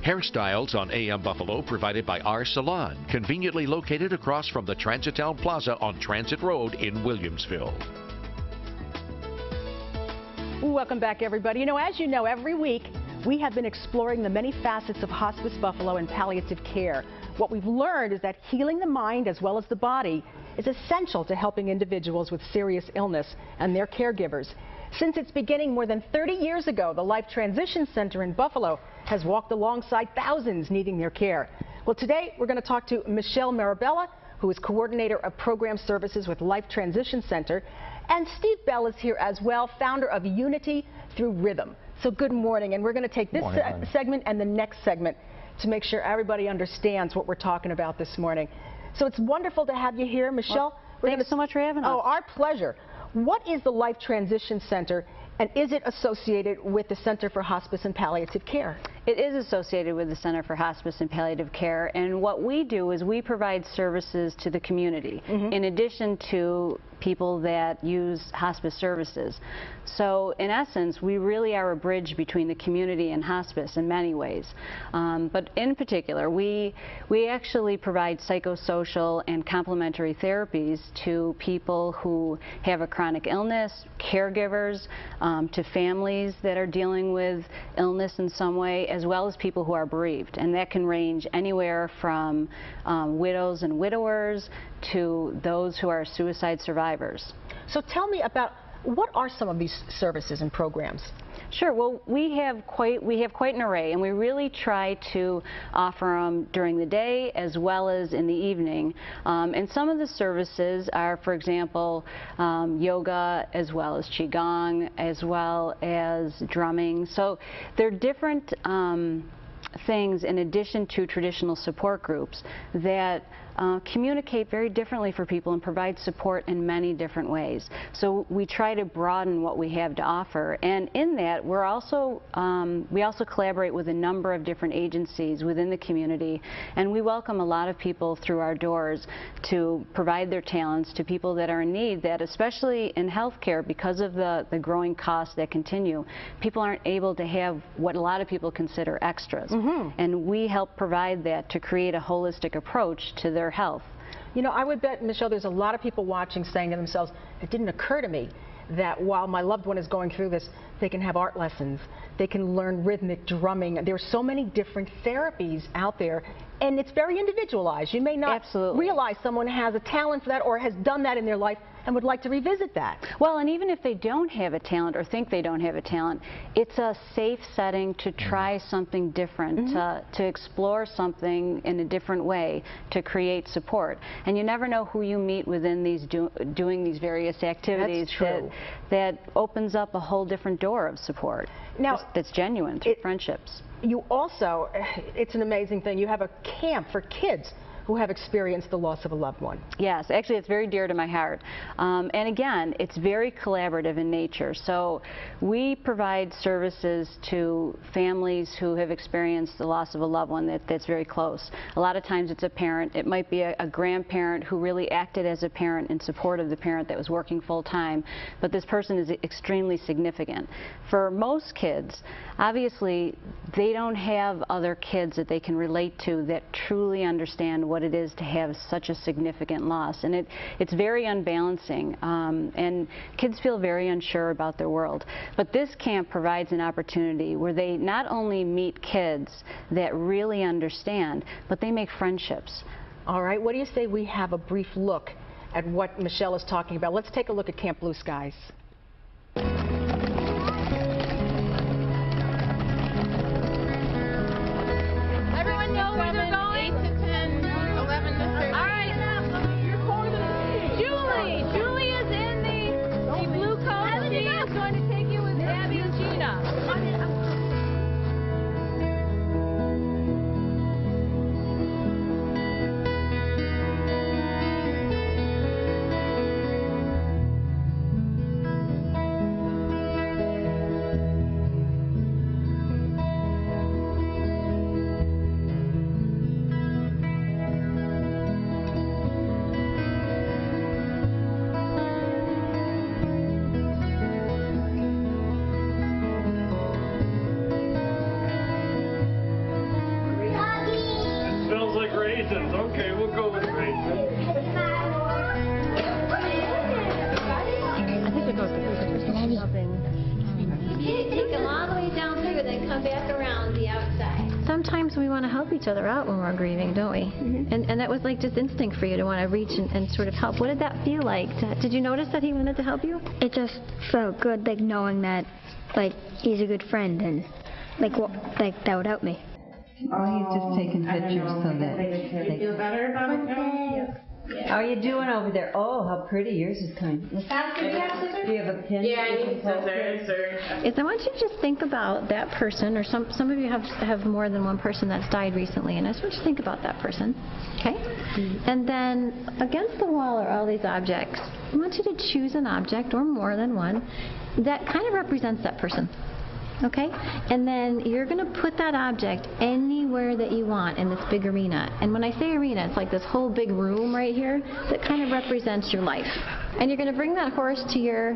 Hairstyles on AM Buffalo provided by Our Salon, conveniently located across from the Transitown Plaza on Transit Road in Williamsville. Welcome back, everybody. As you know, every week we have been exploring the many facets of Hospice Buffalo and palliative care. What we've learned is that healing the mind as well as the body is essential to helping individuals with serious illness and their caregivers. Since its beginning more than 30 years ago, the Life Transition Center in Buffalo has walked alongside thousands needing their care. Well, today we're going to talk to Michelle Marabella, who is coordinator of program services with Life Transition Center, and Steve Bell is here as well, founder of Unity Through Rhythm. So good morning, and we're going to take this segment and the next segment to make sure everybody understands what we're talking about this morning. So it's wonderful to have you here, Michelle. Thanks so much for having us. Oh, our pleasure. What is the Life Transition Center, and is it associated with the Center for Hospice and Palliative Care? It is associated with the Center for Hospice and Palliative Care, and what we do is we provide services to the community in addition to people that use hospice services. So in essence, we really are a bridge between the community and hospice in many ways. But in particular, we actually provide psychosocial and complementary therapies to people who have a chronic illness, caregivers, to families that are dealing with illness in some way, as well as people who are bereaved. And that can range anywhere from widows and widowers to those who are suicide survivors. So tell me about, what are some of these services and programs? Sure. Well, we have quite an array, and we really try to offer them during the day as well as in the evening. And some of the services are, for example, yoga, as well as qigong, as well as drumming. So they're different things in addition to traditional support groups that communicate very differently for people and provide support in many different ways. So we try to broaden what we have to offer, and in that we also collaborate with a number of different agencies within the community, and we welcome a lot of people through our doors to provide their talents to people that are in need, that especially in healthcare, because of the growing costs that continue, people aren't able to have what a lot of people consider extras. And we help provide that to create a holistic approach to their health. I would bet, Michelle, there's a lot of people watching saying to themselves, it didn't occur to me that while my loved one is going through this, they can have art lessons, they can learn rhythmic drumming. There are so many different therapies out there, and it's very individualized. You may not realize someone has a talent for that or has done that in their life and would like to revisit that. Well, and even if they don't have a talent or think they don't have a talent, it's a safe setting to try something different, to explore something in a different way, to create support. And you never know who you meet within these doing these various activities that opens up a whole different door of support. Now, that's genuine through friendships. You also, it's an amazing thing, you have a camp for kids who have experienced the loss of a loved one. Yes, actually it's very dear to my heart. And again, it's very collaborative in nature. So we provide services to families who have experienced the loss of a loved one that's very close. A lot of times it's a parent. It might be a grandparent who really acted as a parent in support of the parent that was working full time, but this person is extremely significant. For most kids, obviously they don't have other kids that they can relate to that truly understand what it is to have such a significant loss, and it's very unbalancing, and kids feel very unsure about their world. But this camp provides an opportunity where they not only meet kids that really understand, but they make friendships. All right, what do you say we have a brief look at what Michelle is talking about? Let's take a look at Camp Blue Skies. Everyone know where they're going? 8 to 10, 11 to 13. All right. Julie is in the blue coat. She is going to take you with Abby and Gina. sometimes we want to help each other out when we're grieving, don't we? And that was like just instinct for you to want to reach and sort of help. What did that feel like? Did you notice that he wanted to help you? It just felt good, like knowing that, like, he's a good friend and like that would help me. Oh, he's just taking pictures so that they feel better about it now? How are you doing over there? Oh, how pretty. Yours is kind of... Do you have a pin? Yeah, I need scissors. Is I want you to just think about that person, or some of you have more than one person that's died recently, and I just want you to think about that person, okay? And then against the wall are all these objects. I want you to choose an object, or more than one, that kind of represents that person. Okay? And then you're going to put that object anywhere that you want in this big arena. And when I say arena, it's like this whole big room right here that kind of represents your life. And you're going to bring that horse to your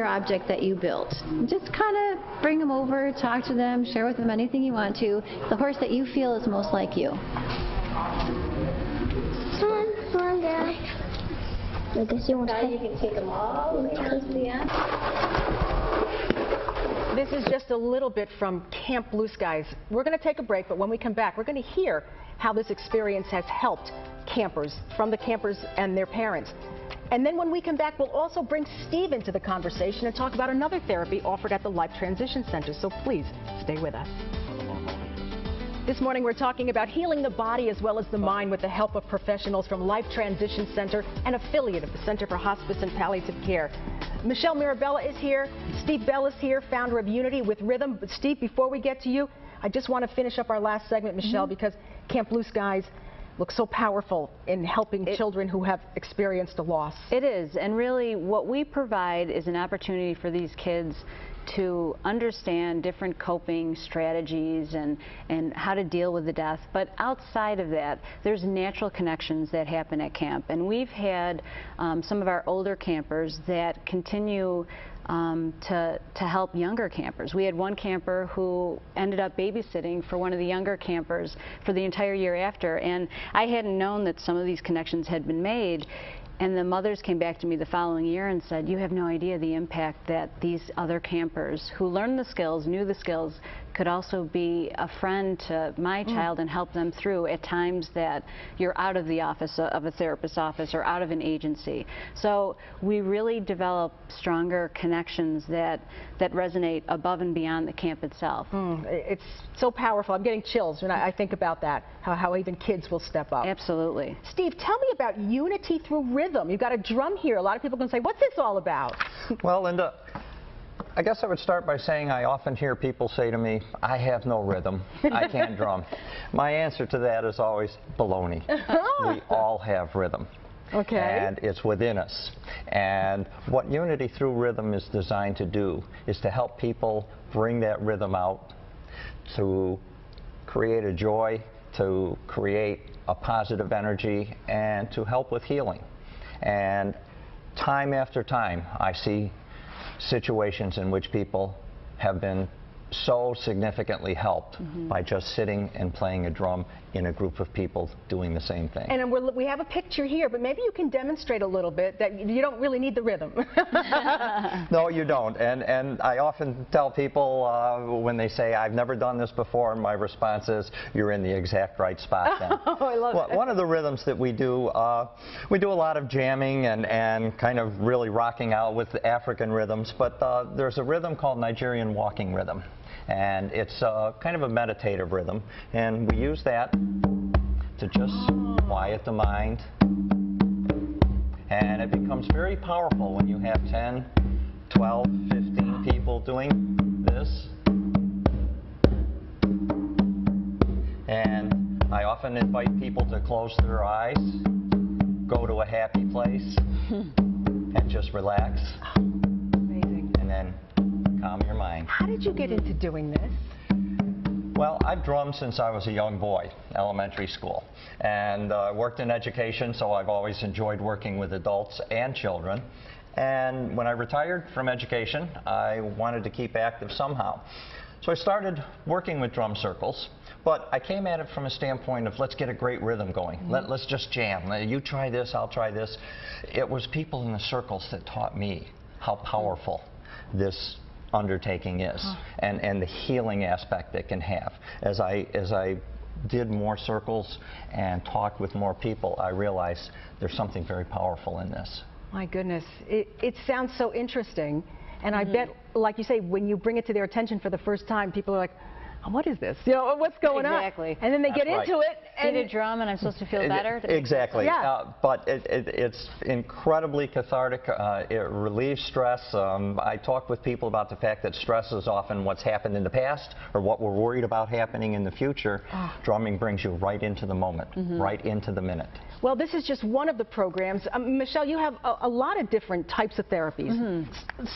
object that you built. Just kind of bring them over, talk to them, share with them anything you want to. The horse that you feel is most like you. Come on, Dad. I guess you want to. You can take them all the way down to the end. This is just a little bit from Camp Blue Skies. We're going to take a break, but when we come back, we're going to hear how this experience has helped campers, from the campers and their parents. And then when we come back, we'll also bring Steve into the conversation and talk about another therapy offered at the Life Transition Center. So please stay with us. This morning we're talking about healing the body as well as the mind with the help of professionals from Life Transition Center, an affiliate of the Center for Hospice and Palliative Care. Michelle Mirabella is here. Steve Bell is here, founder of Unity with Rhythm. But Steve, before we get to you, I just want to finish up our last segment, Michelle, because Camp Blue Skies looks so powerful in helping children who have experienced a loss. It is, and really what we provide is an opportunity for these kids to understand different coping strategies and how to deal with the death. But outside of that, there's natural connections that happen at camp. And we've had some of our older campers that continue to help younger campers. We had one camper who ended up babysitting for one of the younger campers for the entire year after. And I hadn't known that some of these connections had been made. And the mothers came back to me the following year and said, you have no idea the impact that these other campers who learned the skills, knew the skills, could also be a friend to my child and help them through at times that you're out of the office of a therapist's office or out of an agency. So we really develop stronger connections that resonate above and beyond the camp itself. It's so powerful. I'm getting chills when I think about that, how even kids will step up. Absolutely. Steve, tell me about Unity through Rhythm. You've got a drum here. A lot of people can say, what's this all about? Well, Linda, I guess I would start by saying I often hear people say to me, I have no rhythm, I can't drum. My answer to that is always baloney. We all have rhythm. Okay. And it's within us. And what Unity Through Rhythm is designed to do is to help people bring that rhythm out, to create a joy, to create a positive energy, and to help with healing. And time after time, I see situations in which people have been so significantly helped by just sitting and playing a drum in a group of people doing the same thing. And we have a picture here, but maybe you can demonstrate a little bit that you don't really need the rhythm. No, you don't. And I often tell people when they say, I've never done this before, and my response is, you're in the exact right spot then. Oh, I love it. One of the rhythms that we do a lot of jamming and kind of really rocking out with the African rhythms, but there's a rhythm called Nigerian walking rhythm. And it's kind of a meditative rhythm, and we use that to just quiet the mind. And it becomes very powerful when you have 10, 12, 15 people doing this. And I often invite people to close their eyes, go to a happy place, and just relax. Amazing. And then calm your mind. How did you get into doing this? Well, I've drummed since I was a young boy, elementary school, and worked in education, so I've always enjoyed working with adults and children. And when I retired from education, I wanted to keep active somehow. So I started working with drum circles, but I came at it from a standpoint of let's get a great rhythm going. Let's just jam. You try this, I'll try this. It was people in the circles that taught me how powerful this undertaking is, and the healing aspect it can have. As I did more circles and talked with more people, I realized there's something very powerful in this. My goodness, it sounds so interesting, and I bet, like you say, when you bring it to their attention for the first time, people are like, what is this? You know, what's going on? Exactly. And then they get into it. And a drum, and I'm supposed to feel better. Exactly. Yeah. But it's incredibly cathartic. It relieves stress. I talk with people about the fact that stress is often what's happened in the past or what we're worried about happening in the future. Drumming brings you right into the moment, right into the minute. Well, this is just one of the programs. Michelle, you have a lot of different types of therapies,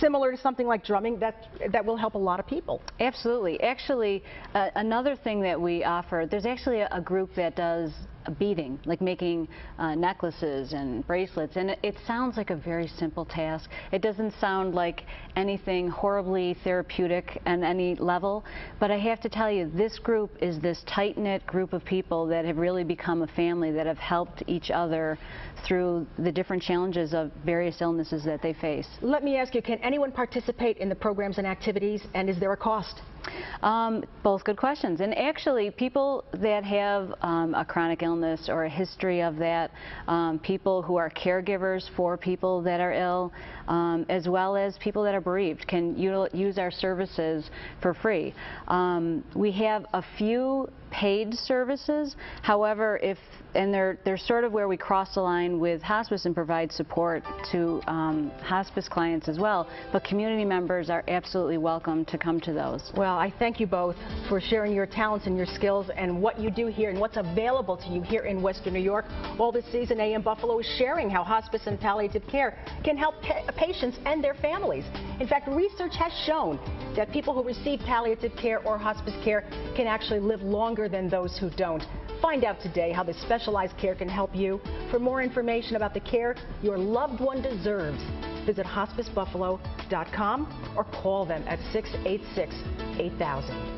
similar to something like drumming that will help a lot of people. Absolutely. Actually, another thing that we offer, there's actually a group that does beading, like making necklaces and bracelets, and it sounds like a very simple task. It doesn't sound like anything horribly therapeutic on any level, but I have to tell you, this group is this tight-knit group of people that have really become a family, that have helped each other through the different challenges of various illnesses that they face. Let me ask you, can anyone participate in the programs and activities, and is there a cost? Both good questions. And actually, people that have a chronic illness or a history of that, people who are caregivers for people that are ill, as well as people that are bereaved, can use our services for free. We have a few paid services. However, they're sort of where we cross the line with hospice and provide support to hospice clients as well, but community members are absolutely welcome to come to those. Well, I thank you both for sharing your talents and your skills and what you do here and what's available to you here in Western New York. All this season, AM Buffalo is sharing how hospice and palliative care can help patients and their families. In fact, research has shown that people who receive palliative care or hospice care can actually live longer than those who don't. Find out today how this specialized care can help you. For more information about the care your loved one deserves, visit hospicebuffalo.com or call them at 686-8000.